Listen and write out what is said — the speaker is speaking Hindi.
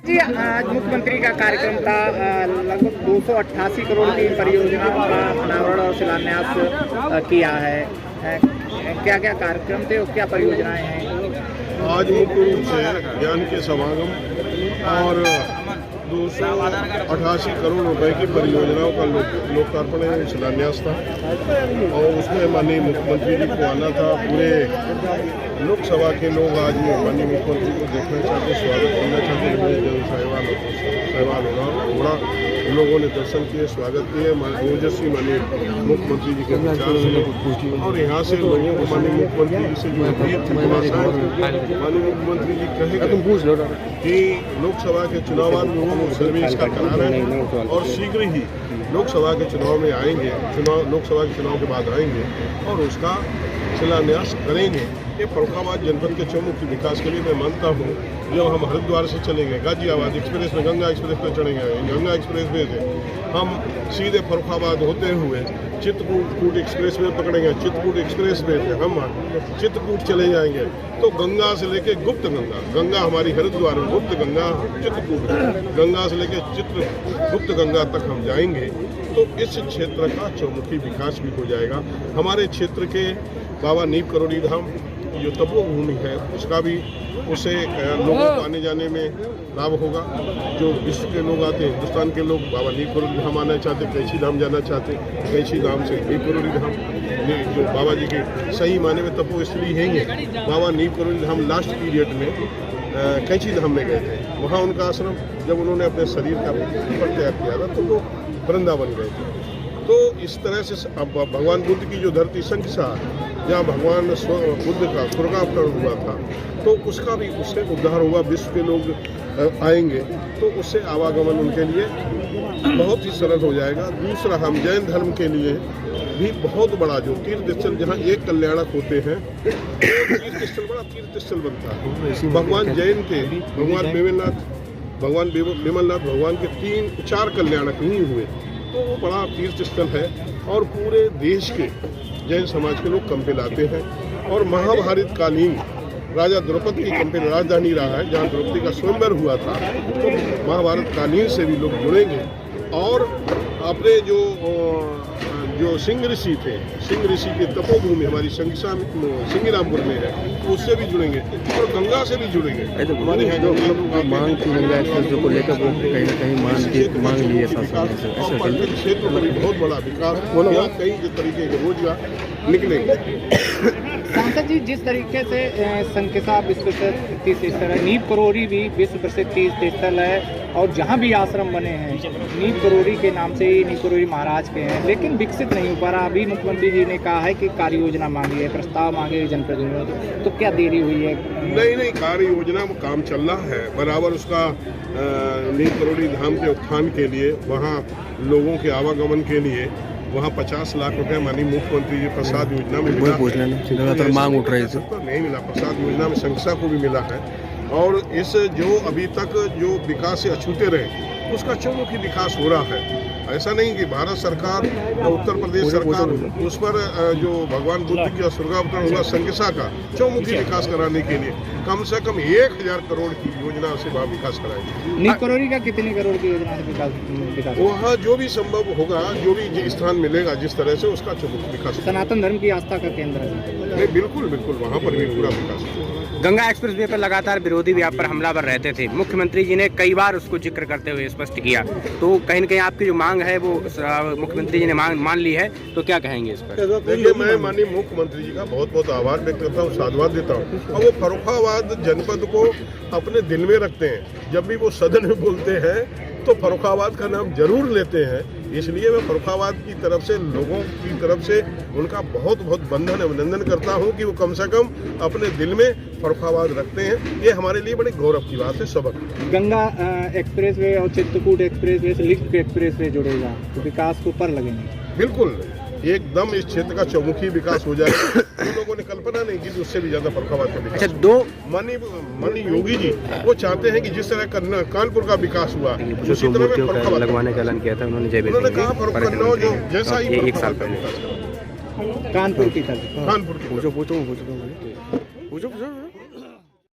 जी आज मुख्यमंत्री का कार्यक्रम था। लगभग 288 करोड़ की परियोजनाओं का अनावरण और शिलान्यास किया है। क्या क्या कार्यक्रम थे और क्या परियोजनाएं हैं? आज मुख्य रूप से ज्ञान के समागम और 288 करोड़ रुपए की परियोजनाओं का लोकार्पण एवं शिलान्यास था और उसमें माननीय मुख्यमंत्री जी को आना था। पूरे लोकसभा के लोग आज माननीय मुख्यमंत्री को देखना चाहते, स्वागत करना चाहते। सहवाल होना लोगों ने दर्शन किए, स्वागत किए ओजस्वी माननीय मुख्यमंत्री जी के विचार से। और यहाँ से लोगों को माननीय मुख्यमंत्री जी से माननीय मुख्यमंत्री जी कहेंगे कि लोकसभा के चुनाव सर्वे इसका करा रहे हैं और शीघ्र ही लोकसभा के चुनाव में आएंगे, लोकसभा के चुनाव के बाद आएंगे और उसका शिलान्यास करेंगे। ये फर्रुखाबाद जनपद के चौमुखी विकास के लिए मैं मानता हूँ। जब हम हरिद्वार से चलेंगे गाजियाबाद एक्सप्रेस में, गंगा एक्सप्रेस पर चढ़ेंगे, गंगा एक्सप्रेस वे से हम सीधे फर्रुखाबाद होते हुए चित्रकूट एक्सप्रेस वे पकड़ेंगे, चित्रकूट एक्सप्रेस वे से हम चित्रकूट चले जाएंगे। तो गंगा से लेके गुप्त गंगा, गंगा हमारी हरिद्वार में, गुप्त गंगा चित्रकूट, गंगा से लेके गुप्त गंगा तक हम जाएंगे। तो इस क्षेत्र का चौमुखी विकास भी हो जाएगा। हमारे क्षेत्र के बाबा नीम करोड़ी धाम जो तपोभूमि है उसका भी उसे लोगों को आने जाने में लाभ होगा। जो विश्व के लोग आते हैं, हिंदुस्तान के लोग बाबा नीम करोड़ी धाम आना चाहते, कैंची धाम जाना चाहते, कैंची धाम से नीम करोड़ी धाम, जो बाबा जी के सही माने में तपोस्थली है। बाबा नीम करोड़ी धाम लास्ट पीरियड में कैंची धाम में गए थे। वहाँ उनका आश्रम जब उन्होंने अपने शरीर का पर तैयार किया था तो वो वृंदावन गए थे। तो इस तरह से अब भगवान बुद्ध की जो धरती शंखसार, जहाँ भगवान बुद्ध का स्वर्गापहरण हुआ था, तो उसका भी उससे उद्धार हुआ। विश्व के लोग आएंगे तो उससे आवागमन उनके लिए बहुत ही सरल हो जाएगा। दूसरा, हम जैन धर्म के लिए भी बहुत बड़ा जो तीर्थ स्थल, जहाँ एक कल्याणक होते हैं, तीर्थ स्थल बड़ा तीर्थ स्थल बनता है। भगवान जैन के भगवान विमलनाथ भगवान के 4 कल्याणक ही हुए, तो वो बड़ा तीर्थ स्थल है और पूरे देश के जैन समाज के लोग कंपे लाते हैं। और महाभारत कालीन राजा द्रौपदी की कंपे राजधानी रहा है, जहाँ द्रौपदी का स्वयंवर हुआ था, तो महाभारत कालीन से भी लोग जुड़ेंगे। और अपने जो सिंह ऋषि थे, सिंह ऋषि की तपोभूमि हमारी सिंगीरामपुर में है, तो उससे भी जुड़ेंगे और गंगा से भी जुड़ेंगे। हमारे यहाँ मांग की गंगा एक्सप्रेस को लेकर वो कहीं ना कहीं मांग ली है क्षेत्र में बहुत बड़ा विकास, यहाँ कई तरीके के रोजगार निकलेंगे। सांसद जी, जिस तरीके से शंखसा विश्व प्रसिद्ध तीर्थ स्थल है, नीम करोड़ी भी विश्व प्रसिद्ध तीर्थ स्थल है और जहाँ भी आश्रम बने हैं नीम करोड़ी के नाम से ही नीम करोड़ी महाराज के हैं, लेकिन विकसित नहीं हो पा रहा। अभी मुख्यमंत्री जी ने कहा है कि कार्य योजना मांगी है, प्रस्ताव मांगे जनप्रतिनिधियों, तो क्या देरी हुई है? नहीं, कार्य योजना में काम चल रहा है बराबर। उसका नीम करोड़ी धाम के उत्थान के लिए, वहाँ लोगों के आवागमन के लिए वहाँ 50 लाख रुपए माननीय मुख्यमंत्री जी प्रसाद योजना में मिला। मांग उठ रही थी, नहीं मिला। प्रसाद योजना में शंखसा को भी मिला है। और इस जो अभी तक जो विकास से अछूते रहे उसका चौमुखी विकास हो रहा है। ऐसा नहीं कि भारत सरकार, उत्तर प्रदेश सरकार उस पर जो भगवान बुद्ध की स्वर्गापहरण हुआ शंखसा का चौमुखी विकास कराने के लिए कम से कम 1000 करोड़ की योजना से वहाँ विकास कराएगी। नीम करोड़ी का कितनी करोड़ की योजना से विकास? वहाँ जो भी संभव होगा, जो भी स्थान मिलेगा जिस तरह से, उसका चौमुखी विकास। सनातन धर्म की आस्था का केंद्र है। बिल्कुल वहाँ पर भी पूरा विकास। गंगा एक्सप्रेस वे पर लगातार विरोधी भी आप पर हमलावर रहते थे। मुख्यमंत्री जी ने कई बार उसको जिक्र करते हुए स्पष्ट किया, तो कहीं न कहीं आपकी जो मांग है वो मुख्यमंत्री जी ने मान ली है, तो क्या कहेंगे इस पर? देखिए, मैं माननीय मुख्यमंत्री जी का बहुत बहुत आभार व्यक्त करता हूँ, साधुवाद देता हूँ। और वो फर्रुखाबाद जनपद को अपने दिल में रखते हैं। जब भी वो सदन में बोलते हैं तो फर्रुखाबाद का नाम जरूर लेते हैं। इसलिए मैं फर्रुखाबाद की तरफ से, लोगों की तरफ से उनका बहुत बहुत अभिनंदन करता हूं कि वो कम से कम अपने दिल में फर्रुखाबाद रखते हैं। ये हमारे लिए बड़े गौरव की बात है। सबक गंगा एक्सप्रेस वे और चित्रकूट एक्सप्रेस वे से लिंक एक्सप्रेस वे जुड़ेगा तो विकास को पर लगेंगे। बिल्कुल, एकदम इस क्षेत्र का चौमुखी विकास हो जाएगा। उन लोगों ने कल्पना नहीं की, उससे भी ज्यादा फर्रुखाबाद का विकास। अच्छा, 2 माननीय योगी जी वो चाहते हैं कि जिस तरह कानपुर का विकास हुआ उसी तरह में फर्रुखाबाद लगवाने का ऐलान किया था उन्होंने। उन्होंने कहा फर्रुखाबाद जैसा ही 1 साल पहले कानपुर की तरफ। कानपुर की